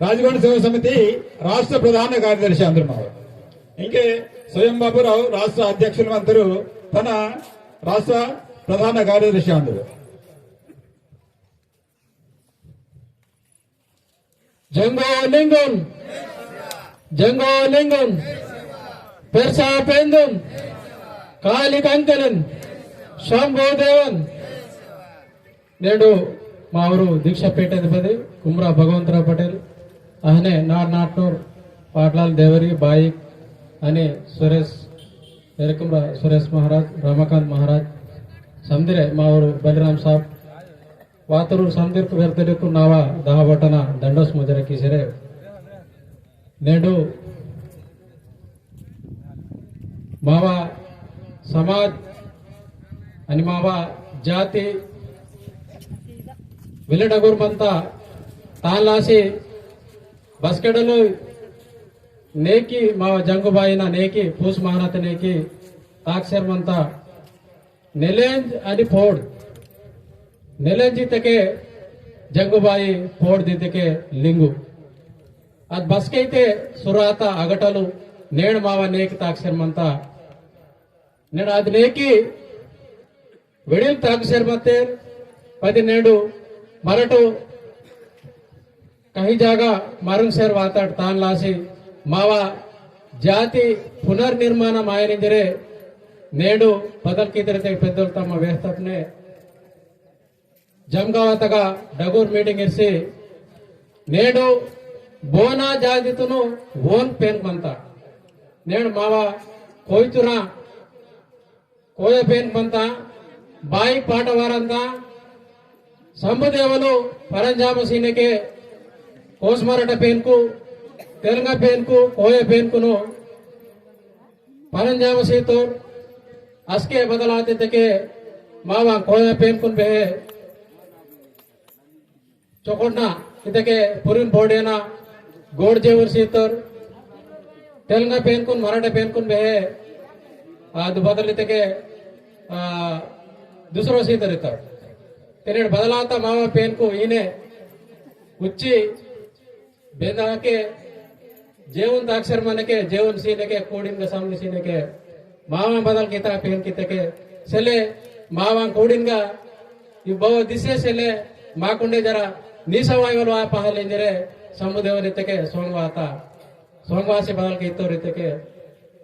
రాజగోండ సేవా సమితి రాష్ట్ర ప్రధాన కార్యదర్శి అందరున్నారు. ఇంకే స్వయం బాబురావు రాష్ట్ర అధ్యక్షులు అందరూ తన రాష్ట్ర ప్రధాన కార్యదర్శి అందరు. జంగోలింగం జంగోలింగం పెర్సా పెందుం కాళికంకలన్ శంభోదేవన్. నేడు మా ఊరు దీక్షపేట అధిపతి కుమ్రా భగవంతరావు పటేల్ అహనే నాట్నూర్ పాట్లాల్ దేవరి బాయి అని సురేష్ ఎరకుమ్రా సురేష్ మహారాజ్ రమాకాంత్ మహారాజ్ समदिरे मावरू बलराम साहब वातरू समदिर को व्यर्थले को नावा दहा बटना दंडोस मुजरे किसरे नेडू मावा समाज आणि मावा जाति विलडगुर मंता तालासी बस्केडलो नेकी मावा जंगुबाईना नेकी पूस महारात नेकी ताक्षर मंता ನೆಲೆಂಜ್ అని ಫೋಡ್ ನೆಲೆಂಜ್ ತಕೆ ಜಂಗುಬಾಯಿ ಫೋಡ್ ದಿತಕೆ ಲಿಂಗು ಅದ್ ಬಸ್ಕೈತೆ ಸುರಾತ ಅಗಟಲು ನೇಣು ಮಾವ ನೇಕ್ ತಾಕ್ಷರ್ಮಂತ నేను అది నేకి వెడిల్ తాక్షర్మతే 17 మరటు కహి జాగా మరం సేర్ వాతాడ్ తాన్ లాసి మావ జాతి పునర్నిర్మాణం ఆయనింజరే నేడు బదల్ की तरह పెద్దలు తమ వ్యవస్థనే జంగావతగా డగూర్ మీటింగ్ ఇర్సి నేడు బోనా జాతితును ఓన్ పెన్ ಬಂತ నేడు మావ కోయితురా కోయ పెన్ ಬಂತ బాయి పాటవారంత సంబుదేవలు పరంజామ సీనకే కోస్మరట పెన్కు తెలంగాణ పెన్కు కోయ పెన్కును పరంజామ సీతోర్ अस्के बदलाते तके मावा कोया पेनकुन बे चोकोटना इतके पुरिन बोडेना गोड जेवर सीतर तेलंगा पेनकुन मराठा पेनकुन बे आदु बदलिते के दूसरो सीतर इतर तेरे बदलाता मावा पेनकु इने उच्ची बेंदा के जेवन दाक्षर मन के जेवन सीने के कोडिन के सामने सीने के मावा बदल की तरह पेन की तके सेले मावा कोडिंगा यु बहु दिसे सेले माकुंडे जरा निसवायवल वा पहले जरे समुदेव रितके सोंगवाता सोंगवासी बदल की तो रितके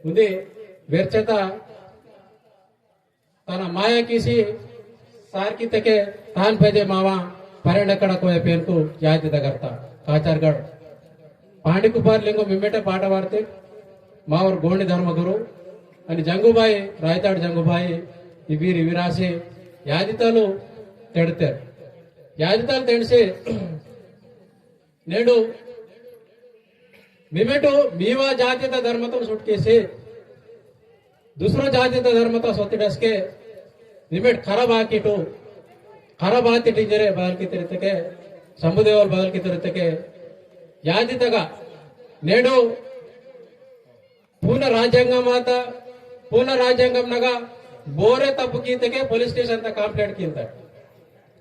उंदी व्यर्थता तना माया किसी सार की तके तान पेजे मावा पर्यटकड़ कोय पेन को याद करता काचारगढ़ पांडी कुपार लिंगो मिमेटे पाठ वार्ते मावर गोंडी धर्म गुरु అని జంగుబాయి రాయతాడు జంగుబాయి ఈ వీరి విరాసి యాదితాలు తెడతారు యాదితాలు తెడిసి నేడు మిమెటు మీవా జాతిత ధర్మతో సుట్కేసి दूसरो जातित धर्मता सोतिडसके मिमेट खराब हाकिटु खराब हाति जरे बदल की तिरतके समुदेवल बदल की तिरतके यादितगा नेडु पूर्ण राज्यांगम आता पूर्ण राज्यांगम नगा बोरे तप्पु कीतके पुलिस स्टेशन तक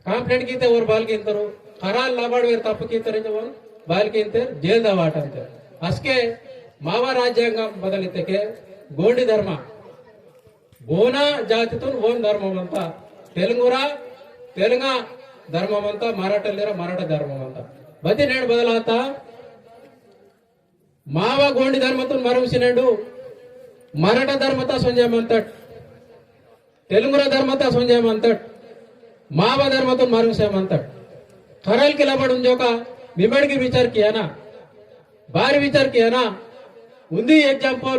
कंप्लेंट कीते और बाल कींतरू खराल लाबाड़ वेर तप्पु कीतरे जवन बाल कींतर जेल दवाट अंत अस्के मावा राज्यांगम बदलितके गोंडी धर्म बोना जातितुन ओन धर्मವಂತ ತೆಲುಗುರ ತೆಲಂಗ ಧರ್ಮವಂತ ಮರಾಠಲ್ಲಿರ ಮರಾಠ ಧರ್ಮವಂತ ಬದಿ ನೇಡ್ ಬದಲಾತ ಮಾವ ಗೋಂಡಿ ಧರ್ಮತುನ್ ಮರುಸಿನೆಂಡು ಮರಾಠ ಧರ್ಮತ ಸಂಜಯಮಂತಟ್ ತೆಲುಗುರ ಧರ್ಮತ ಸಂಜಯಮಂತಟ್ माव धर्मतुन मरुसेमंतट खरल के लबड़ जोका मिमड़ की विचार किया ना बार विचार किया ना उन्दी एग्जांपल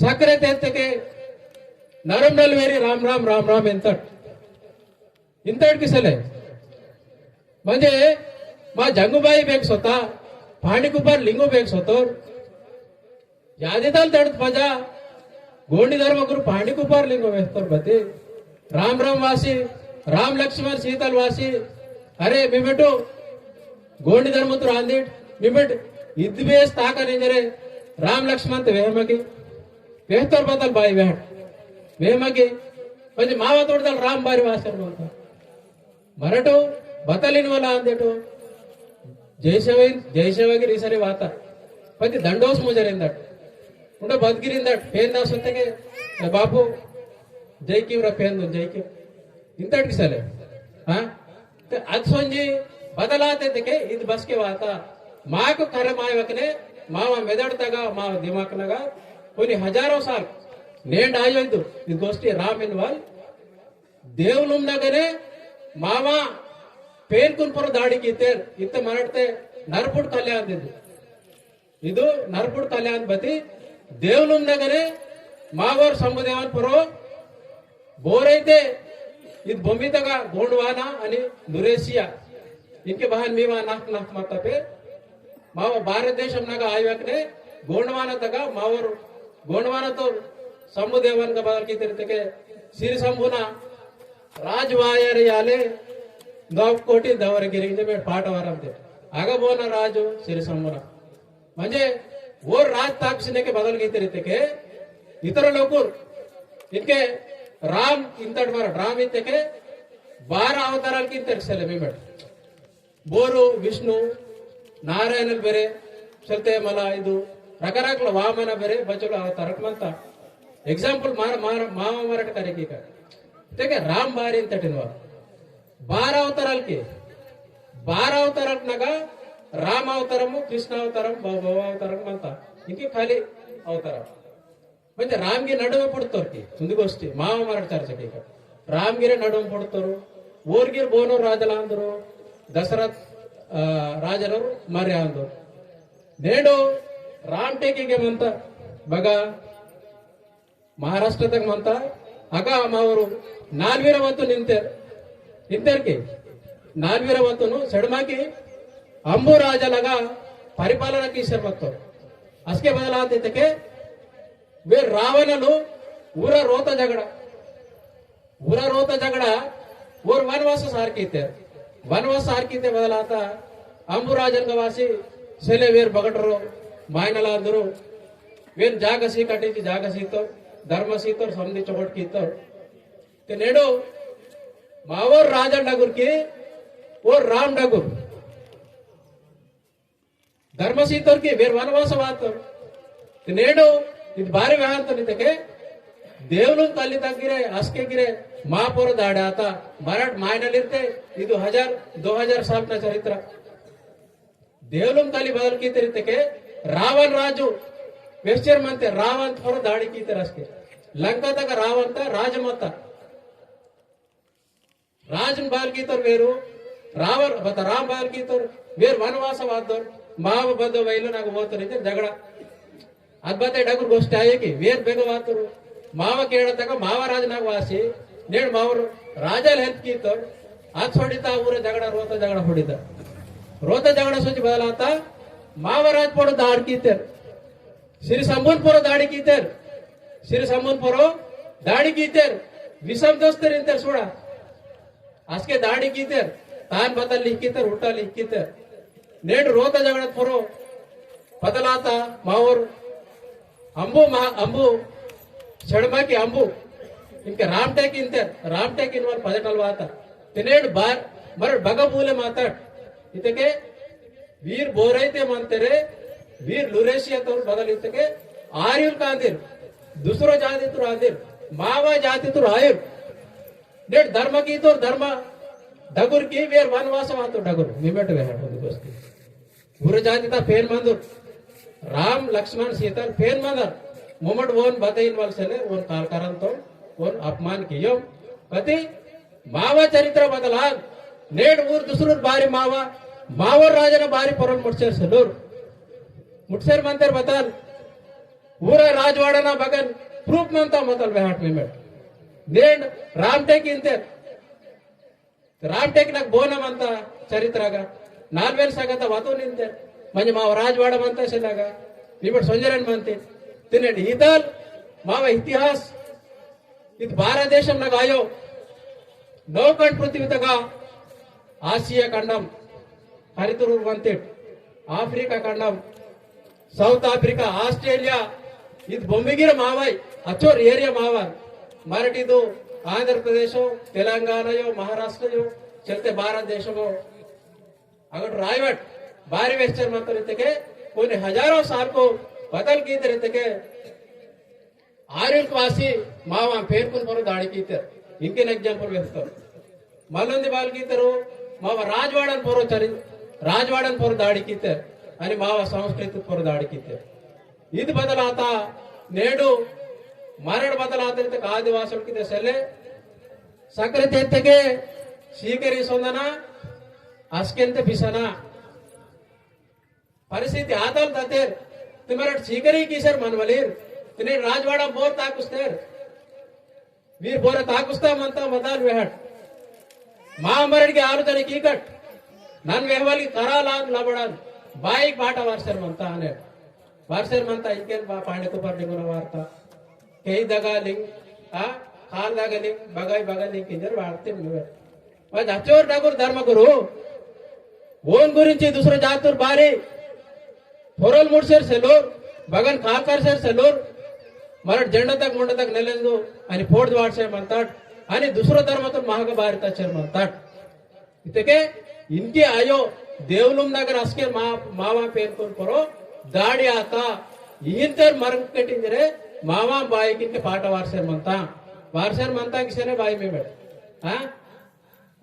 सकरे तेते के नरमडल वेरी राम राम राम राम इंतट इंतट किसले म्हणजे मा जंगुबाई बेक्स होता भांडीकुपर लिंगो बेक्स होतो यादिताल तडत पजा गोंडी धर्म गुरु भांडीकुपर लिंगो वेस्तर बते राम राम वासी राम लक्ष्मण सीतल वासी अरे मिमेटो गोंडी धर्म तो रांदिट मिमेट इद्वेस ताका निजरे राम लक्ष्मण ते वेहमगी वेहतर बदल बाई वेहट वेहमगी म्हणजे मावा तोडदल राम बारी वासर बोलता मराठो बतलिन वाला अंदेटो ಜೈಸೇವಗಿರಿ ಈ ಸರಿ ವಾತ ಪತಿ ದಂಡೋಸ್ ಮುಜರಿಂದಟ್ ಉಂಡ ಬದ್ಗಿರಿಂದಟ್ ಪೇನ್ ದಾಸ್ ಹೊತ್ತಿಗೆ ಬಾಪು ಜೈಕಿವ್ರ ಪೇನ್ ಜೈಕಿವ್ ಇಂತಟ್ಗೆ ಸಲೆ ಹಾ ಅದ್ ಸೊಂಜಿ ಬದಲಾತಕ್ಕೆ ಇದು ಬಸ್ಗೆ ವಾತ ಮಾಕು ಕರೆ ಮಾಯವಕನೆ ಮಾವ ಮೆದಡ್ತಾಗ ಮಾವ ದಿಮಾಕ್ನಾಗ ಕೊನಿ ಹಜಾರೋ ಸಾಲ್ ನೇಂಡ್ ಆಯೋಯ್ತು ಇದು ಗೋಷ್ಠಿ ರಾಮ್ ಇನ್ವಾಲ್ ದೇವ್ಲುಮ್ನಾಗನೆ ಮಾವ ಪೇನ್ ಕುನ್ಪುರ ದಾಡಿಗೆ ಇತ್ತ ಮರಡ್ತೆ ನರ್ಪುಡ್ ಕಲ್ಯಾಣ ಅಂದಿದ್ದು ಇದು ನರ್ಪುಡ್ ಕಲ್ಯಾಣ ಬತಿ ದೇವ್ಲುಮ್ನಾಗನೆ ಮಾವರ್ ಸಂಬುದೇವನ್ ಪುರೋ ಬೋರೈತೆ ಇದು ಬೊಮ್ಮಿದಾಗ ಗೋಂಡ್ವಾನ అని ನುರೇಸಿಯಾ ఇంకే బహన్ మీవా నాక్ నాక్ మతపే మావ భారతదేశంనాಗ ಆಯ್ವಕನೆ ಗೋಂಡ್ವಾನದಾಗ ಮಾವರು ಗೋಂಡ್ವಾನతో ಸಂಬುದೇವನ್ಗ ಬದಲ್ಕಿ ತಿರ್ತಕೆ ಸಿರಿ ಸಂಬುನ ರಾಜವಾಯರಿ ಯಾಲೆ गावकोटी दवरगिरी में पाठ वारमते आगा बोना राजू सिरी संबुना म्हणजे वो राज तापसीने के बदल गई तरीके के इतर लोग इनके राम इंतट मार राम इतने के 12 अवताराल की इंतर में ಬೋರು ವಿಷ್ಣು ನಾರಾಯಣ ಬೇರೆ ಚಲ್ತೆ ಮಲ ಇದು ರಕರಕಲ ವಾಮನ ಬೇರೆ ಬಚ್ಚಲು ಅವತಾರಕ್ಮಂತ ಎಕ್ಸಾಂಪಲ್ ಮಾವ ಮರಾಠ ಕರೆಕೀಕ ತೆಗೆ ರಾಮ್ ಬಾರಿ ಅಂತಟಿನ್ವ 12 అవతారాలకి 12 అవతారాలనాಗ ರಾಮ ಅವತಾರము ಕೃಷ್ಣ ಅವತಾರಂ ಭವ ಅವತಾರಂ ಅಂತ ಇಂಕೆ ಖಾಲಿ ಅವತಾರ ಮತ್ತೆ ರಾಮ್ಗೆ ನಡುವೆ ಪಡ್ತೋರ್ಕಿ ಮುಂದಿಗೋಷ್ಠಿ ಮಾವ ಮರಾಠ ಚರ್ಚೆ ರಾಮ್ಗಿರೆ ನಡುವೆ ಪಡ್ತೋರು ಓರ್ಗಿರ್ ಬೋನೋರ್ ರಾಜಲ ಅಂದರು ದಶರಥ್ ರಾಜನವರು ಮರ್ಯ ಅಂದರು ನೇಡು ರಾಮ್ ಟೇಕಿಗೆ ಮಂತ ಬಗ ಮಹಾರಾಷ್ಟ್ರದಾಗ ಮಂತ ಆಗ ಅವರು ನಾಲ್ವೀರವತ್ತು ನಿಂತೇರ್ಕಿ ನಾಲ್ವೀರವತ್ತುನು ಸೆಡ್ಮಾಕಿ ಅಂಬು ರಾಜಲಗ ಪರಿಪಾಲನಾ ಕೀಸರ್ ಮತ್ತು ಅಸ್ಕೆ ಬದಲಾತಕ್ಕೆ ವೇ ರಾವಣನು ಊರ ರೋತ ಜಗಡ ಓರ್ ವನವಾಸ ಸಾರ್ಕೀತೆ ಬದಲಾತ ಅಂಬುರಾಜನ್ಗವಾಸಿ ಸೆಲೆ ವೇರ್ ಬಗಟ್ರು ಮಾಯನಲ ಅಂದರು ವೇನ್ ಜಾಗಸಿ ಕಟ್ಟಿಸಿ ಜಾಗ ಸೀತೋ ಧರ್ಮ ಸೀತೋ ಸಮಧಿ ಚೌಕಟ್ ಕೀತೋ नेडो मावर राजा डगुर की और राम डगुर धर्म सीतोर की वेर वनवास नेडो ಇದು ಬಾರಿ ವ್ಯಾಹಂತ ನಿತಕ್ಕೆ ದೇವಲು ತಲ್ಲಿ ತಗ್ಗಿರೆ ಅಸ್ಕೆ ಗಿರೆ ಮಹಾಪುರ ದಾಡ ಆತ ಮರಾಠ ಮಾಯನಲ್ಲಿರ್ತೆ ಇದು 2000 ಸಾಲ್ನ ಚರಿತ್ರ ದೇವಲು ತಲ್ಲಿ ಬದಲ್ ಕೀತೆ ರೀತಕ್ಕೆ ರಾವಣ ರಾಜು ವೆಸ್ಟರ್ ಮಂತೆ ರಾವಂತ ಹೊರ ದಾಡಿ ಕೀತೆ ಅಸ್ಕೆ ಲಂಕಾದಾಗ ರಾವಂತ ರಾಜಮತ ರಾಜನ್ ಬಾಲ್ ಗೀತರ್ ವೇರು ರಾವಣ ಮತ್ತೆ ರಾಮ್ ಬಾಲ್ ಗೀತರ್ ವೇರ್ ವನವಾಸವಾದವ್ರು ಮಾವ ಬಂದ ವೈಲು ನಾವು ಓದ್ತಾರೆ ಜಗಳ ಅದ್ಬತ್ತೆ ಡಗುರ್ ಗೋಷ್ಠಿ ಆಯಕಿ ವೇರ್ ಬೇಗವಾತರು ಮಾವ ಕೇಳತಕ್ಕ ಮಾವ ರಾಜನಾಗ ವಾಸಿ ನೇಡ್ ಮಾವರು ರಾಜಲ್ ಹೆಲ್ಪ್ ಕೀತರ್ ಅದ್ ಹೊಡಿತಾ ಊರ ಜಗಳ ರೋತ ಜಗಳ ಸೋಚಿ ಬದಲಾತ ಮಾವರಾಜ್ ಪೋಡ ದಾಡ್ ಕೀತರ್ ಸಿರಿ ಸಂಬೂನ್ಪುರ ದಾಡಿ ಕೀತರ್ ಸಿರಿ ಸಂಬೂನ್ಪುರ ದಾಡಿ ಕೀತರ್ ವಿಷಮ್ ದೋಸ್ತರ್ ಇಂತರ್ ಸೋಡ ಅಸ್ಕೆ ದಾಡಿ ಕೀತರ್ ತಾನ್ ಬದಲ್ ಲಿಕ್ಕೀತರ್ ಉಲ್ಟಾ ಲಿಕ್ಕೀತರ್ ನೇಡ್ ರೋತ ಜಗಳ ಪುರೋ ಬದಲಾತ ಮಾವರು अंबू छड़मा की अंबू इनके रामटेक इन वाल पदटल वाता तिनेड बार मर बगबूले माताड इतके वीर बोरैते मानतेरे वीर लुरेशिया तोर बदल इतके आर्युल कांदिर दूसरो जाति तुर आदिर मावा जाति तुर आयुर नेड धर्म की तोर धर्म डगुर की वीर वनवास वातो डगुर निमेट वे है दोस्ती पूरे जाति ता फेन मंदुर राम लक्ष्मण सीता फेन मदर मोमट वोन बतईन वालसेले वोन कालकारन तो वोन अपमान कियो पति मावा चरित्र बदला नेड ऊर दुसरूर बारी मावर राजन बारी परन मुट्सेर सलूर मुट्सेर मंतर बतल ऊर राजवाड़ना बगन प्रूफ मंता मतल वेहाट में नेड रामटेक इंते रामटेक नक बोन मंता चरित्रगा नाल्वेल सगत वातो निंते म्हणजे माव राजवाडा म्हणता शेलागा निबट संजरण म्हणते तिने हितल माव इतिहास इत भारत देशम नगायो नौकंड पृथ्वी तगा आशिया खंडम हरितुरूर వంతే ಆಫ್ರಿಕಾ ಖಂಡಂ ಸೌತ್ ಆಫ್ರಿಕಾ ಆಸ್ಟ್ರೇಲಿಯಾ ಇದು ಬೊಮ್ಮಿಗಿರ ಮಾವೈ ಅಚೋರ್ ಏರಿಯಾ ಮಾವ ಮರಾಠಿದು ಆಂಧ್ರ ಪ್ರದೇಶ ತೆಲಂಗಾಣಯೋ ಮಹಾರಾಷ್ಟ್ರಯೋ ಚಲತೆ ಭಾರತ ದೇಶಮೋ ಅಗಡ್ ರಾಯವಟ್ बारी वेस्टर मत रहते के कोई हजारों साल को बदल की रहते के आर्यवासी मावा पेर्कुन पर दाड़ी की इनके एग्जांपल वेस्तर मल्लुंदी बाल की मावा राजवाड़न पर दाड़ी की అని మావ సంస్కృతి पर दाड़ी की ఇది బదలాత నేడు మరణ బదలాత ఆదివాసులకి దశలే ಸಕರೆ ತೆತ್ತಗೆ ಸ್ವೀಕರಿಸೋದನ ಅಸ್ಕೆಂತ ಬಿಸನ ಪರಿಸ್ಥಿತಿ ಆದಲ್ ತतेर तुम्हारे ಸ್ವೀಕರಿ ಕಿಸರ್ ಮನ್ವಲಿರ್ ತಿನೆ ರಾಜವಾಡ ಬೋರ್ ತಾಕುಸ್ತೇರ್ ವೀರ್ ಬೋರ ತಾಕುಸ್ತಾಮಂತ ಮದಾಲ್ ವೆಹಟ್ ಮಾ ಮರಡಿಗೆ ಆಲೋಚನೆ ಕೀಕಟ್ ನನ್ ವೆಹವಲಿ ಕರಾಲಾಗ್ ಲಬಡನ್ ಬಾಯಿಗೆ ಪಾಠ ವಾರ್ಸರ್ ಮಂತ ಅನೆ ವಾರ್ಸರ್ ಮಂತ ಇಂಕೇನ್ ಪಾಂಡೆ ಕುಪರ್ ನಿಗುನ ವಾರ್ತಾ ಕೈ ದಗಾ ಲಿಂಗ್ ಆ हाल लागली बगाई किंजर वाढते अचोर ठाकूर धर्मगुरु ओन गुరించి दुसरं जातूर बारी फोरल मुडसेर सेलोर बगन खाकर सेर सेलोर मराठ झेंडा तक मुंड तक नेलेंदू आणि फोड वाडसे म्हणतात आणि दुसरं धर्मातून महाग भारताचे म्हणतात इतके इनके आयो देवलुम नगर असके मावा पेरकोन करो दाडी आता इंतर मरग कटिंजरे मावा बाई किनके पाठ वारसेर म्हणता वारसर म्हणता किसने बाई में बैठ हाँ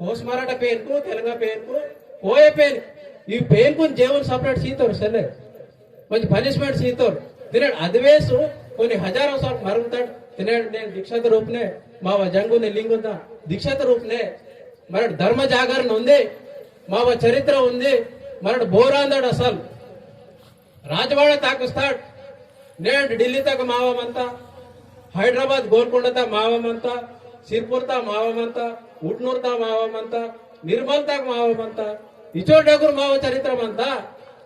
कोस मराठा पेन को तेलंगा पेन को कोई पेन ये पेन को जेवन सेपरेट सीतोर सेले म्हणजे पनिशमेंट सीतोर तिने अदवेसु कोणी हजारों साल मरुंतट तिने ने दीक्षात रूपने मावा जंगुने लिंगुंदा दीक्षात रूपने मराठ धर्म जागरण ఉంది मावा चरित्र ఉంది मराठ बोरांदड असल राजवाड़ा ताकस्ताड नेड दिल्ली तक मावा म्हणता हैदराबाद गोलकोंडा मावा म्हणता सिरपूरता मावा म्हणता उटनूरता मावा म्हणता निर्मलता मावा म्हणता इचोर डागूर मावा चरित्र म्हणता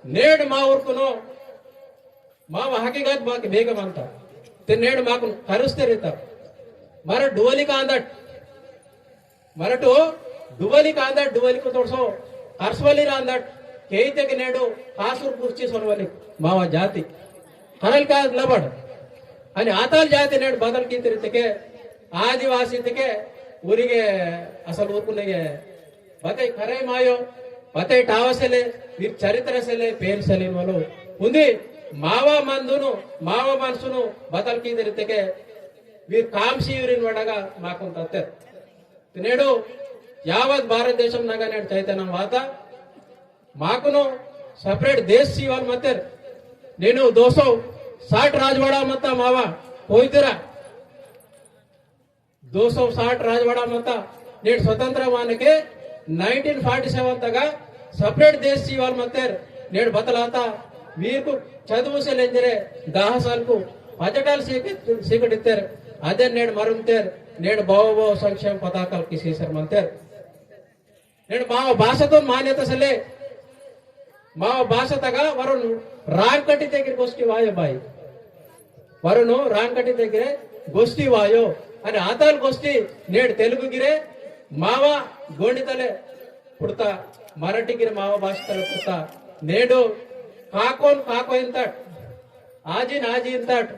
नेड मावूरकुनो मावा हकीकत बाकी ಬೇಗ म्हणता ते नेड माकून करुस्ते रहता मराठ डुवली कांदट मराठो डुवली कांदट डुवली को तोडसो करसवली रांदट केइते के नेडो कासूर कुर्ची सोनवली मावा जाति करल का लबड आणि आताल जाती नेट बदल की तिरते आदिवासी तके ಊರಿಗೆ ಅಸಲ್ ಊರ್ಕುನೆಗೆ ಬತೆ ಖರೆ ಮಾಯೋ ಬತೆ ಟಾವಸೆಲೆ ವೀರ್ ಚರಿತ್ರ ಸೆಲೆ ಪೇರ್ ಸೆಲೆ ಮಲು ಉಂದಿ ಮಾವ ಮಂದುನು ಮಾವ ಮನಸುನು ಬದಲ್ की ತಿರತೆ ವೀರ್ ಕಾಂಸಿ ಯೂರಿನ್ ವಡಗ ಮಾಕೊಂತತೆ ತಿನೇಡು ಯಾವತ್ ಭಾರತ ದೇಶಂ ನಗ ನೆಟ್ ಚೈತನ್ಯ ವಾತ ಮಾಕುನು ಸಪರೇಟ್ ದೇಶ ಸಿವಲ್ ಮತ್ತೆ నేను 260 राजवाड़ा मत मावा होइतरा 260 राजवाड़ा मत नेट स्वतंत्र मानके 1947 तक सपरेट देश जीवाल मत नेट बदलाता वीर को चदु से लेंजरे 10 साल को बजटल सीकटितर अदे नेट मरुंतेर नेट बाव संक्षेम पताकल किसी सर मंतेर नेट माव भाषा तो मान्यता सले माव भाषा तक वरुण रांकटी దగ్గర गोष्टी वायो बाई वरुण रांकटी దగ్గర गोष्टी वायो आणि आताल गोष्टी नेड तेलुगु गिरे मावा गोंडितले पुडता मराठी गिरे मावा भाषतले पुडता नेडो काकोन काको इंतट आजिन आजी इंतट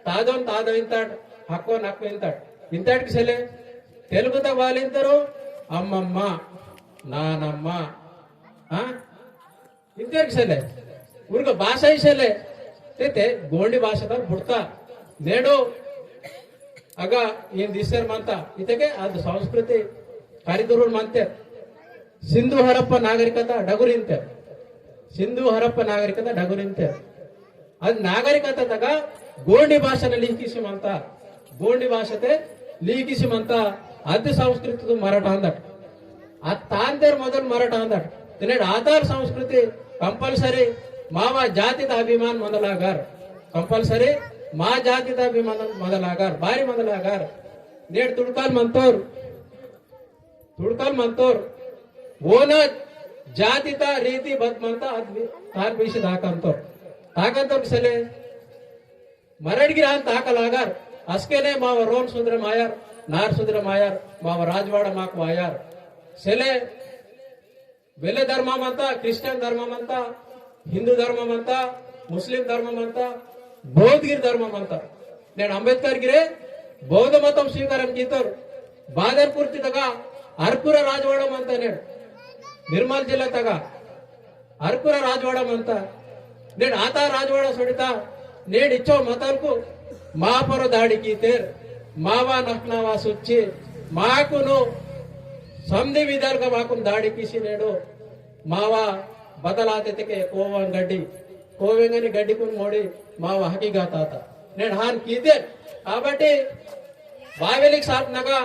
तादोन तादो इंतट हक्कोन हक्को इंतट इंतट किसले तेलुगु तक वालिंतरो अम्मम्मा नानम्मा हाँ इंतट किसले उनका भाषा ही सेले ते गोंडी भाषा तर पुडता नेडो आग ಏನ್ ದಿಸರ್ ಮಾಂತ ಇದಕ್ಕೆ ಅದು ಸಂಸ್ಕೃತಿ ಕಾರಿದೂರು ಮಾಂತೆ ಸಿಂಧು ಹರಪ್ಪ ನಾಗರಿಕತೆ ಡಗುರಿಂತೆ ಸಿಂಧು ಹರಪ್ಪ ನಾಗರಿಕತೆ ಡಗುರಿಂತೆ ಅದು ನಾಗರಿಕತೆ ತಗ ಗೋಂಡಿ ಭಾಷೆನ ಲೀಕಿಸಿ ಮಾಂತ ಗೋಂಡಿ ಭಾಷತೆ ಲೀಕಿಸಿ ಮಾಂತ ಅದು ಸಂಸ್ಕೃತಿ ಮರಾಠ ಅಂದಟ್ ಅದು ತಾಂದೇರ್ ಮೊದಲು ಮರಾಠ ಅಂದಟ್ ತಿನ್ನಡ ಆಧಾರ್ ಸಂಸ್ಕೃತಿ ಕಂಪಲ್ಸರಿ ಮಾವ ಜಾತಿದ ಅಭಿಮಾನ ಮೊದಲಾಗಾರ್ ಕಂಪಲ್ಸರಿ मा जातीचा अभिमान ಮೊದಲಾಗಾರ್ ಬಾರಿ ಮೊದಲಾಗಾರ್ नेट तुडकाल म्हणतोर ओन जातीचा रीती बद म्हणता तार पैसे ताकंतोर सले मराठगिरान ताकलागार अस्केने माव रोन सुंदर मायार नार सुंदर मायार माव राजवाड़ माक वायार सेले बेले धर्म म्हणता ख्रिश्चन धर्म म्हणता हिंदू धर्म म्हणता मुस्लिम धर्म म्हणता बौद्धगिर धर्म म्हणता నేను అంబేద్కర్ గిరే బౌద్ధ మతం స్వీకారం చేస్తారు బాదర్పూర్ తగ అర్పుర రాజవాడ ಅಂತ ನಿರ್ಮಲ್ ಜಿಲ್ಲೆ ತಗ ಅರ್ಕುರ ರಾಜವಾಡ ಅಂತ ನೇಡು ಆತ ರಾಜವಾಡ ಸೊಡಿತ ನೇಡು ಇಚ್ಚೋ ಮತಲ್ಕು ಮಾಪರ ದಾಡಿಕಿ ತೇರ್ ಮಾವಾ ನಕ್ನಾವಾ ಸುಚ್ಚಿ ಮಾಕುನು समधी विधाल का माकुन दाड़ी किसी नेडो मावा बदलाते थे के कोवन गड्डी कोवेंगनी गड्डी कुन मोड़ी मावा हकी गाता था नेड हान कीते కాబట్టి బావెలికి సాప్నగా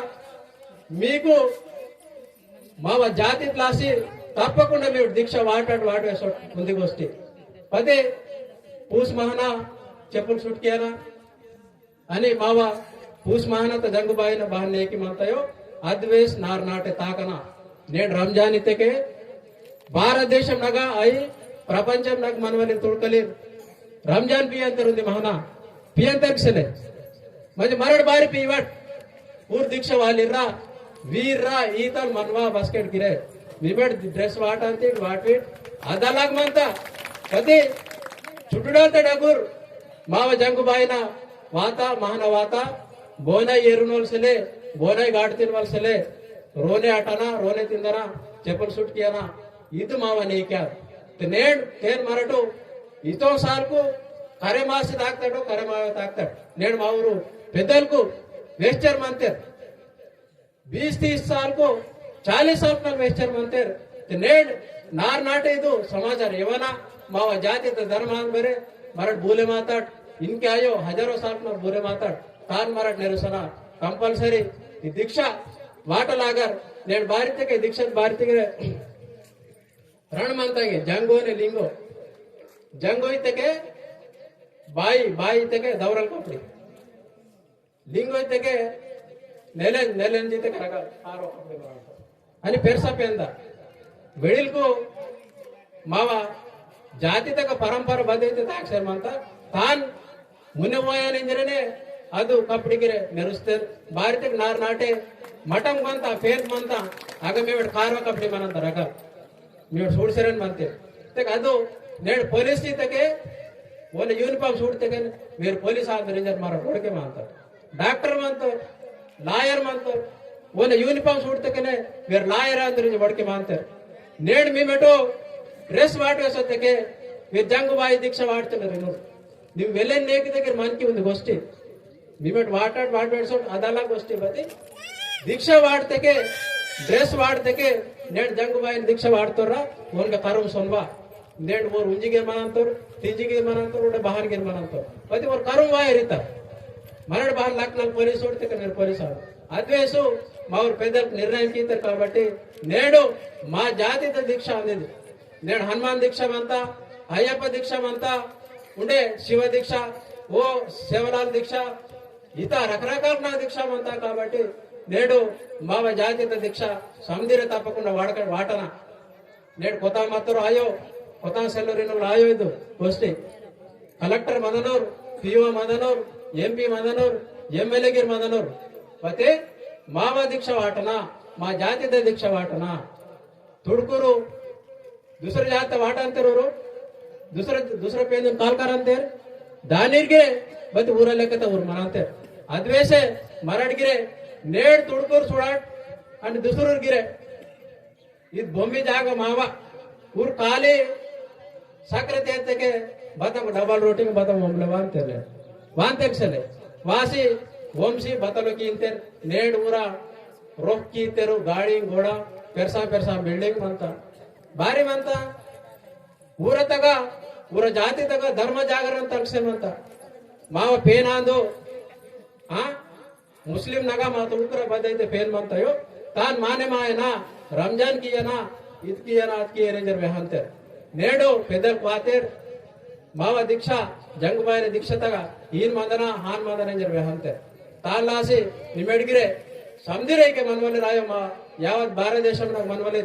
మీకు మావ జాతి క్లాసి తప్పకుండా మీరు దీక్ష వాటేసో ముందుకు వస్తే పదే పూస్ మహనా చెప్పులు సుట్కేనా అని మావ పూస్ మహనా జంగుబాయిన బాహన్ ఏకి మాతాయో అద్వేష్ నార్నాటే తాకన నేను రంజాన్ ఇతకే భారతదేశం నగా అయి ప్రపంచం నగ మనవలి ತುಳ್ಕಲಿ ರಂಜಾನ್ ಪಿ ಅಂತರುಂದಿ ಮಹನಾ ಪಿ ಅಂತರ್ಸಲೆ म्हणजे मरड बारी पीवट पूर दीक्षा वालिर्रा वीर्रा ఈతల్ మన్వా బాస్కెట్ గిరే విబెడ్ డ్రెస్ వాట్ అంతే వాట్ విట్ అదలాగ్ మంతా కది చుట్టుడాత డగుర్ మావ జంగు బాయిన వాత మహన వాత బోనై ఎరునోల్సలే బోనై గాడ్తిన్ వల్సలే రోనే అటనా రోనే తిందనా చెప్పులు సుట్ కియానా ఇది మావ నీక్యా నేడ్ తేన్ మరటు ఇతో సాల్కు కరే మాసి తాక్తాడు కరే మావ తాక్తాడు నేడు మా ఊరు పెద్దలకు वेस्टर मानते 20-30 साल को 40 साल का वेस्टर मानते नेड नार नाटे ಇದು ಸಮಾಚಾರ ಇವನ ಮಾವ ಜಾತಿ ಧರ್ಮ ಬೇರೆ ಮರಡ್ ಬೂಲೆ ಮಾತಾಡ್ ಇನ್ಕೆ ಆಯೋ ಹಜಾರೋ ಸಾಲ್ ನ ಬೂಲೆ ಮಾತಾಡ್ ತಾನ್ ಮರಡ್ ನೆರಸನ ಕಂಪಲ್ಸರಿ ಈ ದೀಕ್ಷಾ ವಾಟಲಾಗರ್ नेड ಭಾರತಕ್ಕೆ ದೀಕ್ಷಾ ಭಾರತಕ್ಕೆ ರಣ ಮಂತಾಗೆ ಜಂಗೋನೆ ಲಿಂಗೋ ಜಂಗೋ ಇತಕ್ಕೆ ಬಾಯಿ ಇತಕ್ಕೆ ದೌರಲ್ ಕಪಡಿ लिंगो इतके नेलन जीते करगा आरो आणि पेरसा पेंदा वेळील को मावा जाति तक परंपरा बदलते अक्षर मानता तान मुने मोयान इंजरने ಅದು ಕಪ್ಪಡಿಗೆರೆ ನೆರುಸ್ತಾರೆ ಭಾರತಕ್ಕೆ ನಾರ್ ನಾಟೆ ಮಟಂ ಬಂತ ಫೇರ್ ಬಂತ ಆಗ ಮೇವಡ್ ಕಾರ್ವ ಕಪ್ಪಡಿ ಮನಂತ ರಗ ಮೇವಡ್ ಸೂಡ್ಸರನ್ ಬಂತೆ ತಕ ಅದು ನೇಡ್ ಪೊಲೀಸ್ ತಕೆ ಒಂದು ಯೂನಿಫಾರ್ಮ್ ಸೂಡ್ ತಕೆ ಮೇರ್ ಪೊಲೀಸ್ ಆದ ರೇಂಜರ್ ಮಾರ ಹೊಡಕೆ ಮಾಂತ डॉक्टर मानते लायर मानते वो यूनिफॉर्म सूटते के वे लायर अंदर बड़के मानते नेड मी बेटो ड्रेस वाटे के वे जंग बाई दीक्षा वाटते ನೀವು ವೆಲೆನ್ ನೇಕಿದಕ್ಕೆ ಮನ್ಕಿ ಒಂದು ಗೋಷ್ಠಿ ನಿಮಟ್ ವಾಟಾಡ್ ಅದಲ್ಲ ಗೋಷ್ಠಿ ಬದಿ ದೀಕ್ಷಾ ವಾಡ್ತಕ್ಕೆ ಡ್ರೆಸ್ ವಾಡ್ತಕ್ಕೆ ನೆಡ್ ಜಂಗ್ ಬಾಯಿನ ದೀಕ್ಷಾ ವಾಡ್ತಾರ ಓನ್ಗ ಕರಂ ಸೊನ್ವಾ ನೆಡ್ ಓರ್ ಉಂಜಿಗೆ ಮನಂತರು ತಿಂಜಿಗೆ ಮನಂತರು ಒಡೆ ಬಹಾರ್ಗೆ ಮನಂತರು ಬದಿ ಓರ್ ಕರಂ ವಾಯ ಇರ್ತಾರೆ మరణ బాహర్ లక్నల్ పోలీసు ఓడితే నేను పోలీసు అద్వేసు మా ఊరు పెద్దలకు నిర్ణయం కీతారు కాబట్టి నేడు మా జాతిత దీక్ష అందింది నేడు హనుమాన్ దీక్ష అంతా అయ్యప్ప దీక్ష అంతా ఉండే శివ దీక్ష ఓ సేవలాల్ దీక్ష ఇత రకరకాల నా దీక్ష అంతా కాబట్టి నేడు మా జాతిత దీక్ష సంధిర తప్పకుండా వాటన నేడు కొత్త మాత్రం ఆయో కొత్త సెల్లూరిన ఆయో ఇది వస్తే collector Madnoor PO Madnoor MP Madnoor MLA గిర్ మదనూర్ పతే మావ దీక్ష వాటనా మా జాತಿ దీక్ష వాటనా ತುಡುಕೂರು ದುಸರ ಜಾತ ವಾಟ ಅಂತಾರವರು ದುಸರ ಪೇಂದ ಕಾಲ್ಕಾರ ಅಂತಾರೆ ದಾನಿರ್ಗೆ ಮತ್ತೆ ಊರ ಲೆಕ್ಕತ ಊರ್ ಮನ ಅಂತಾರೆ ಅದ್ವೇಷೆ ಮರಾಡ್ಗಿರೆ ನೇಡ್ ತುಡುಕೂರು ಸುಡಾಟ್ ಅಂಡ್ ದುಸರೂರ್ಗಿರೆ ಇದು ಬೊಮ್ಮಿ ಜಾಗ ಮಾವ ಊರ್ ಖಾಲಿ ಸಕ್ರೆ ತೇಗೆ ಬತ ಡಬಲ್ ರೋಟಿ ಬತ ಒಮ್ಲೆವಾ ಅಂತಾರೆ ವಾಂತೆಕ್ಸಲೆ ವಾಸಿ ವಂಶಿ ಬತಲೋಕಿ ಇಂತೆರ್ ನೇಡ್ ಊರ ರೊಕ್ಕಿ ಇಂತೆರು ಗಾಡಿ ಗೋಡ ಪೆರ್ಸಾ ಬಿಲ್ಡಿಂಗ್ ಮಂತ ಬಾರಿ ಮಂತ ಊರ ತಗ ಊರ ಜಾತಿ ತಗ ಧರ್ಮ ಜಾಗರ ಅಂತ ಅನ್ಸೇಮಂತ ಮಾವ ಪೇನ್ ಅಂದು ಮುಸ್ಲಿಂ ನಗ ಮಾ ತುಳುಕರ ಬದೈತೆ ಪೇನ್ ಮಂತಯೋ ತಾನ್ ಮಾನೆ ಮಾಯನ ರಂಜಾನ್ ಕಿಯನ ಇದ್ಕಿಯನ ಅದ್ಕಿ ರೇಂಜರ್ ವ್ಯಹಂತೆ ನೇಡು ಪೆದಲ್ ಕ್ವಾತೇರ್ ಮಾವ ದೀಕ್ಷಾ ಜಂಗ್ ಬಾಯಿನ ದೀಕ್ಷಾ ತಗ ಈನ್ ಮದನ ಹಾನ್ ಮದನ ಎಂಜರ್ ವ್ಯಹಂತೆ ತಾಲಾಸಿ ನಿಮೆಡ್ಗಿರೆ ಸಮದಿರೇಕೆ ಮನ್ವಲಿ ರಾಯ ಮಾ ಯಾವತ್ ಭಾರತ ದೇಶಂನಾಗ ಮನ್ವಲಿ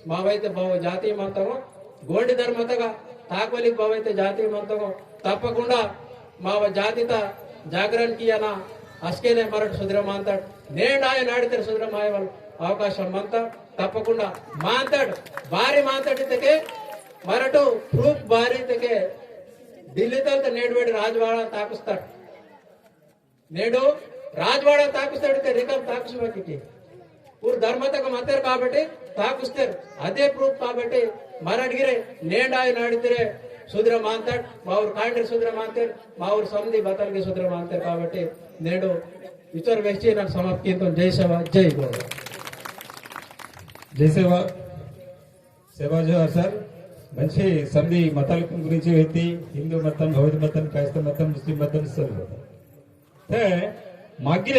ಮಾವೈತೆ ಭಾವ ಜಾತಿ ಮಂತಗೋ ಗೋಂಡಿ ಧರ್ಮ ತಗ ತಾಕ್ವಲಿಗೆ ಭಾವೈತೆ ಜಾತಿ ಮಂತಗೋ ತಪ್ಪకుండా మావ జాతిత జాగరణ కియన అస్కేనే మరట్ సుద్రమ అంటాడు నేను ఆయన ఆడితే సుద్రమాయ వాళ్ళు అవకాశం అంతా తప్పకుండా మాంతాడు భారీ మాంతాడితే మరటు ప్రూఫ్ భారీతకే ఢిల్లీ తల్త నేడు వేడి రాజవాడ తాకుస్తాడు నేడు రాజవాడ తాకుస్తాడితే రికం తాకుసుమకి ఊరు ధర్మతకు మతారు కాబట్టి తాకుస్తారు అదే ప్రూఫ్ కాబట్టి ಮರಾಠಿಗರೆ ನೇಂಡಾಯಿ ನಾಡಿದ್ರೆ శూద్ర మాంతాడు మా ఊరు కాండ్రి శూద్ర మాంతాడు మా ఊరు సమితి బతల్కి శూద్ర మాంతాడు కాబట్టి నేడు ఇతర వ్యక్తి నాకు సమర్పితం జై సేవ జై గౌరవ జై సేవ సేవా జోహార్ సార్ మంచి సంధి మతాల గురించి వ్యక్తి హిందూ మతం బౌద్ధ మతం క్రైస్తవ మతం ముస్లిం మతం ఇస్తారు మాకి